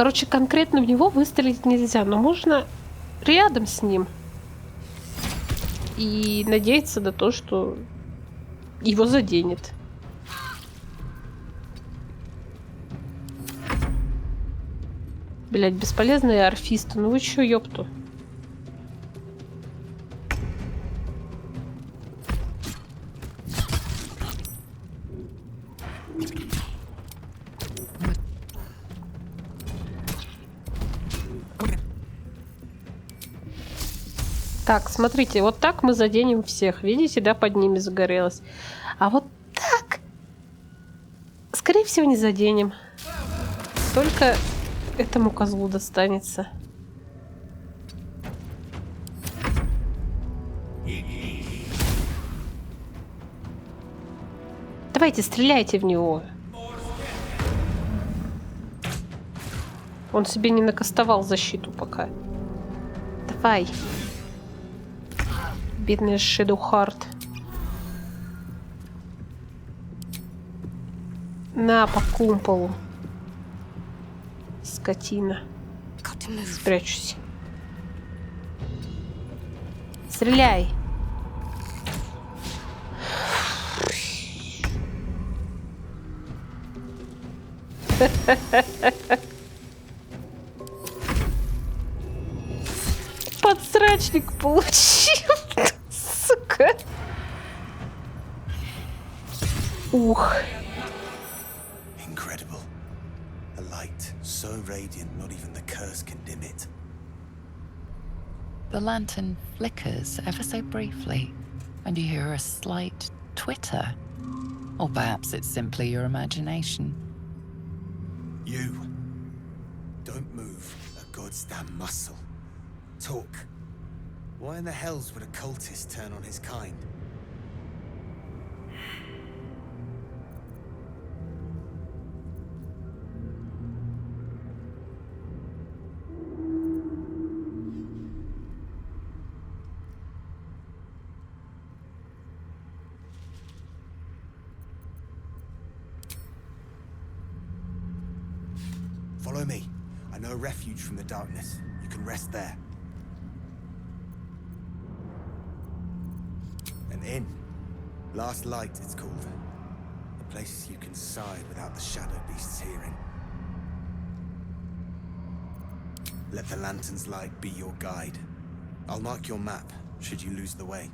Короче, конкретно в него выстрелить нельзя, но можно рядом с ним. И надеяться на то, что его заденет. Блять, бесполезные арфисты. Ну вы чё, ёпту? Так, смотрите, вот так мы заденем всех. Видите, да, под ними загорелось. А вот так, скорее всего, не заденем. Только этому козлу достанется. Давайте, стреляйте в него. Он себе не накастовал защиту пока. Давай. Бедный Шедоухарт. На, по кумполу. Скотина. Спрячусь. Стреляй. Подсрачник получил. Сука. Ух. Incredible. A light so radiant not even the curse can dim it. The lantern flickers ever so briefly, and you hear a slight twitter. Or perhaps it's simply your imagination. You. Don't move a goddamn muscle. Talk. Why in the hells would a cultist turn on his kind? Follow me. I know a refuge from the darkness. You can rest there. An inn. Last Light, it's called. A place you can sigh without the shadow beasts hearing. Let the lantern's light be your guide. I'll mark your map, should you lose the way.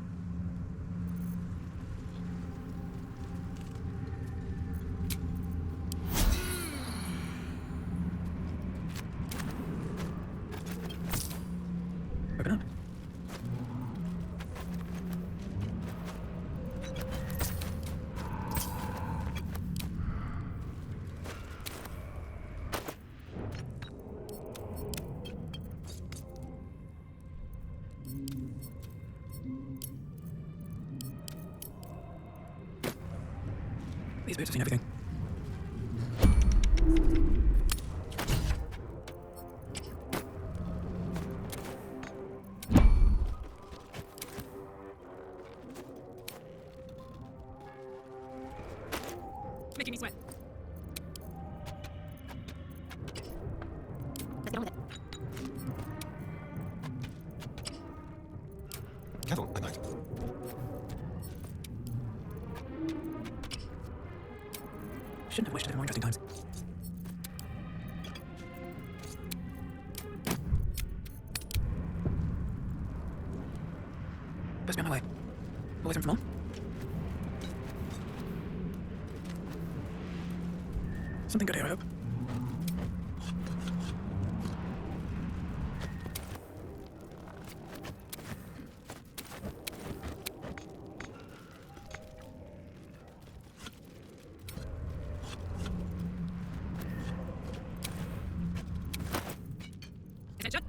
These boots have seen everything. Making me sweat. Let's get on with it. Careful at night. Shouldn't have wished for more interesting times. Best be on my way. Away from mom. Something good here, I hope. Attention.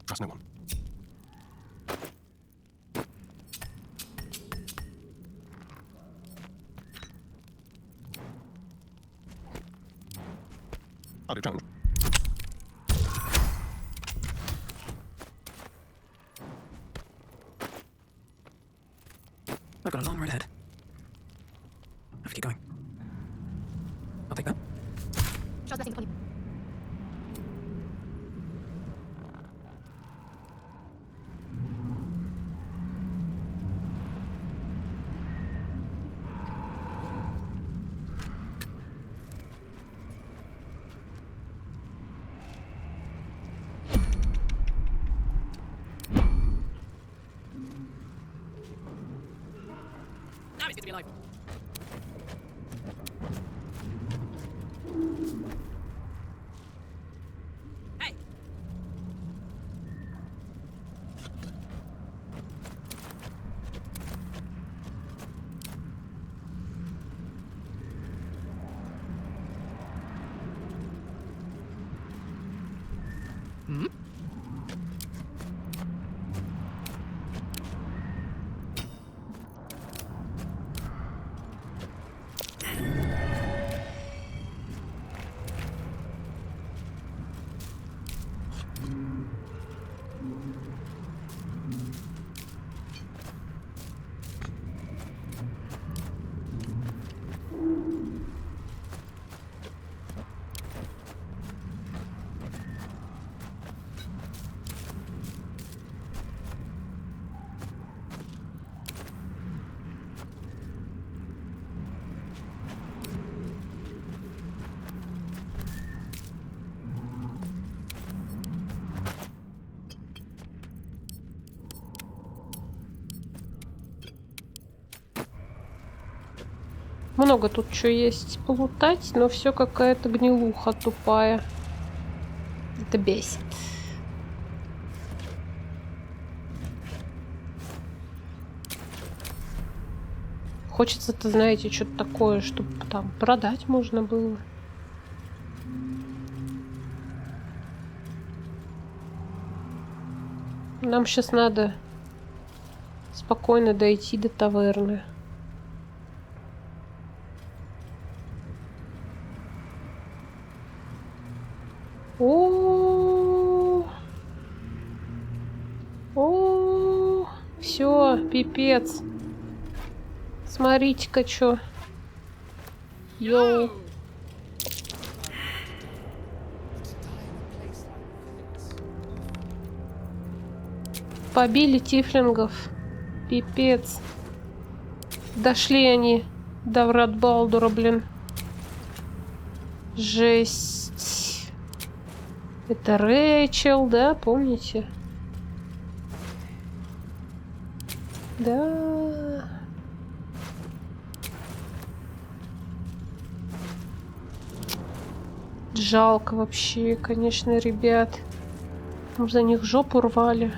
Trust no one. I've got a long road ahead. I have to keep going. I'll take that. Now it's good to be alive. Hey! Hmm? Много тут что есть полутать, но все какая-то гнилуха тупая. Это бесит. Хочется-то, знаете, что-то такое, чтобы там продать можно было. Нам сейчас надо спокойно дойти до таверны. О, все, пипец. Смотрите-ка, что. Йоу. Побили тифлингов. Пипец. Дошли они до врат Балдура, блин. Жесть. Это Рэйчел, да, помните? Да. Жалко вообще, конечно, ребят. Мы за них жопу рвали.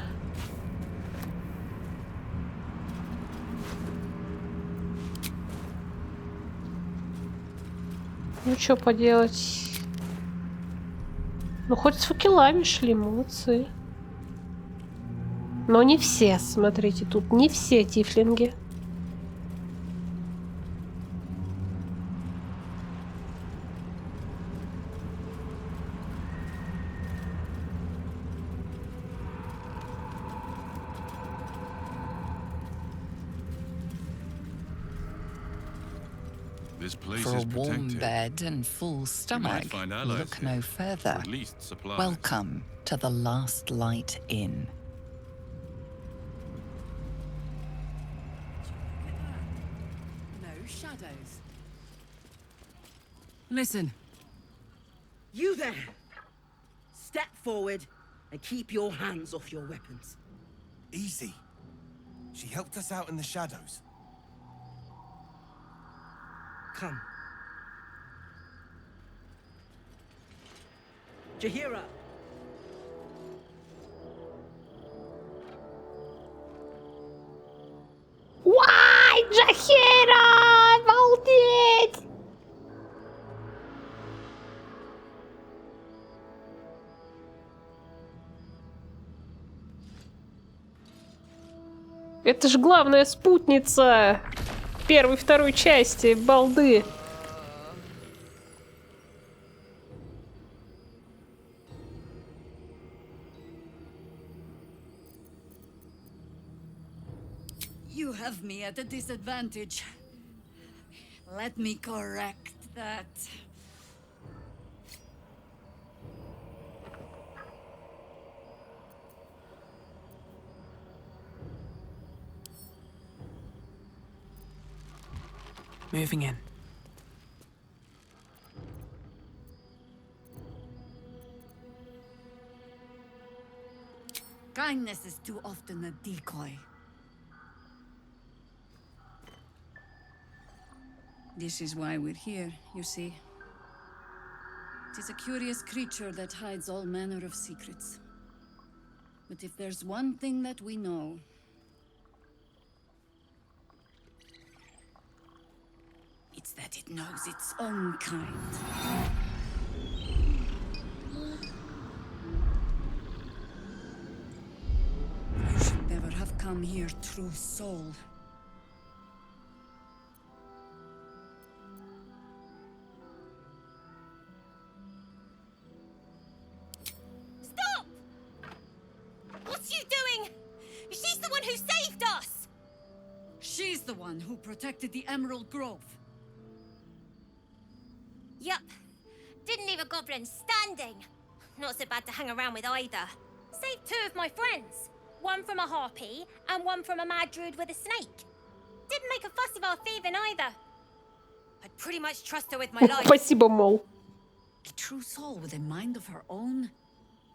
Ну что поделать? Ну хоть с факелами шли, молодцы. Но не все, смотрите, тут не все тифлинги. For a warm bed and full stomach, look no further. Welcome to the Last Light Inn. No shadows. Listen. You there! Step forward and keep your hands off your weapons. Easy. She helped us out in the shadows. Come. Jaheyra! Уай, Джахейра! Обалдеть! Это же главная спутница первой и второй части, балды. me at a disadvantage. Let me correct that. Moving in. Kindness is too often a decoy. This is why we're here, you see. It is a curious creature that hides all manner of secrets. But if there's one thing that we know, it's that it knows its own kind. You should never have come here, true soul. Stop! What's you doing? She's the one who saved us! She's the one who protected the Emerald Grove. Yup. Didn't leave a goblin standing. Not so bad to hang around with either. Saved 2 of my friends. One from a harpy, and one from a mad druid with a snake. Didn't make a fuss of our thieving either. I'd pretty much trust her with my life. Спасибо, мол. A true soul with a mind of her own?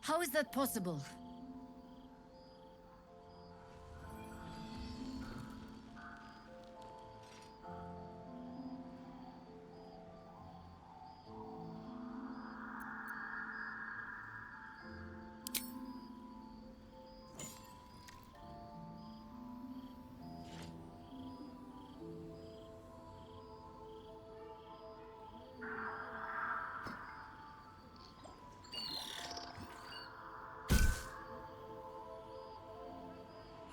How is that possible?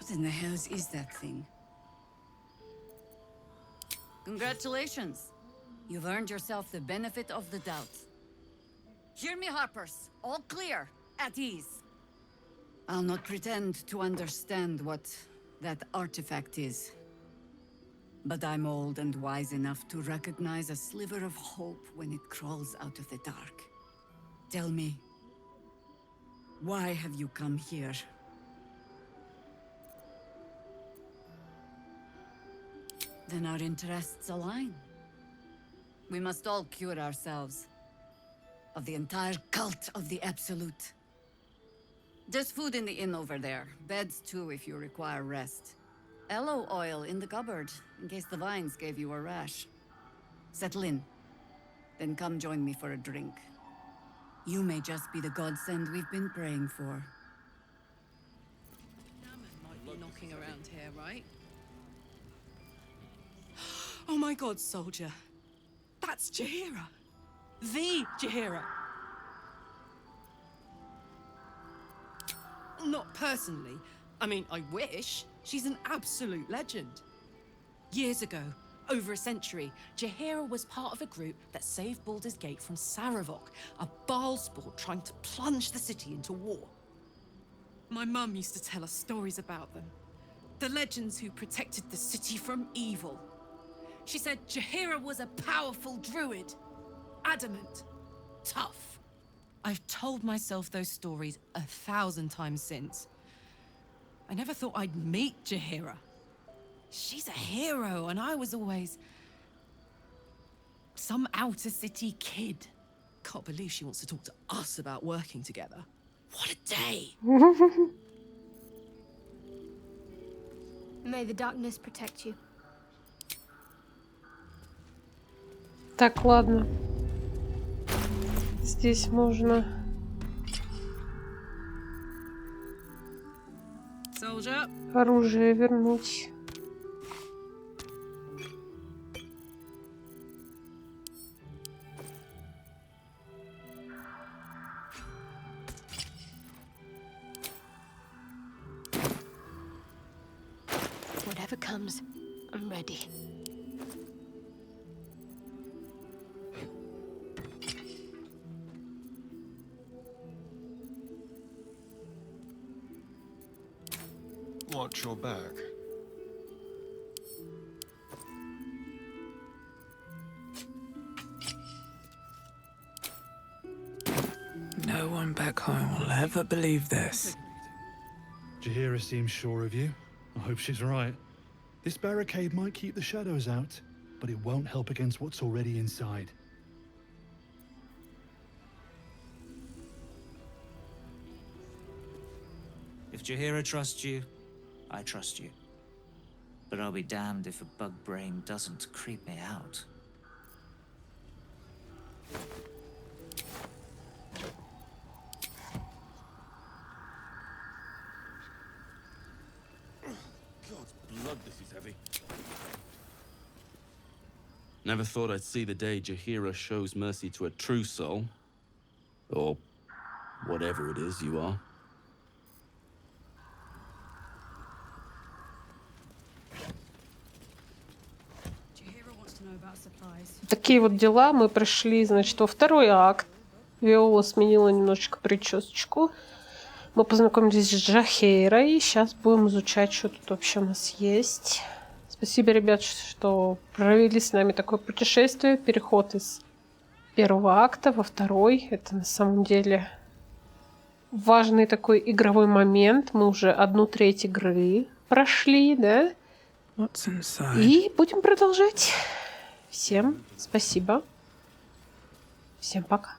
What in the hells is that thing? Congratulations. You've earned yourself the benefit of the doubt. Hear me, Harpers. All clear. At ease. I'll not pretend to understand what that artifact is. But I'm old and wise enough to recognize a sliver of hope when it crawls out of the dark. Tell me, why have you come here? Then our interests align. We must all cure ourselves of the entire cult of the Absolute. There's food in the inn over there. Beds too if you require rest. Aloe oil in the cupboard, in case the vines gave you a rash. Settle in. Then come join me for a drink. You may just be the godsend we've been praying for. Might be knocking around here, right? Oh my god, soldier. That's Jahira. The Jahira. Not personally. I mean, I wish. She's an absolute legend. Years ago, over a century, Jahira was part of a group that saved Baldur's Gate from Saravok, a Baalsport trying to plunge the city into war. My mum used to tell us stories about them. The legends who protected the city from evil. She said Jahira was a powerful druid. Adamant. Tough. I've told myself those stories 1,000 times since. I never thought I'd meet Jahira. She's a hero, and I was always some outer city kid. Can't believe she wants to talk to us about working together. What a day! May the darkness protect you. Так, ладно. Здесь можно... Soldier. Оружие вернуть. Whatever comes, I'm ready. Watch your back. No one back home will ever believe this. Jaheyra seems sure of you. I hope she's right. This barricade might keep the shadows out, but it won't help against what's already inside. If Jaheyra trusts you, I trust you. But I'll be damned if a bug brain doesn't creep me out. God's blood, this is heavy. Never thought I'd see the day Jaheyra shows mercy to a true soul. Or whatever it is you are. Такие вот дела. Мы пришли, значит, во второй акт. Виола сменила немножечко причесочку. Мы познакомились с Джахейрой. Сейчас будем изучать, что тут вообще у нас есть. Спасибо, ребят, что провели с нами такое путешествие. Переход из первого акта во второй. Это на самом деле важный такой игровой момент. Мы уже 1/3 игры прошли, да? И будем продолжать. Всем спасибо. Всем пока.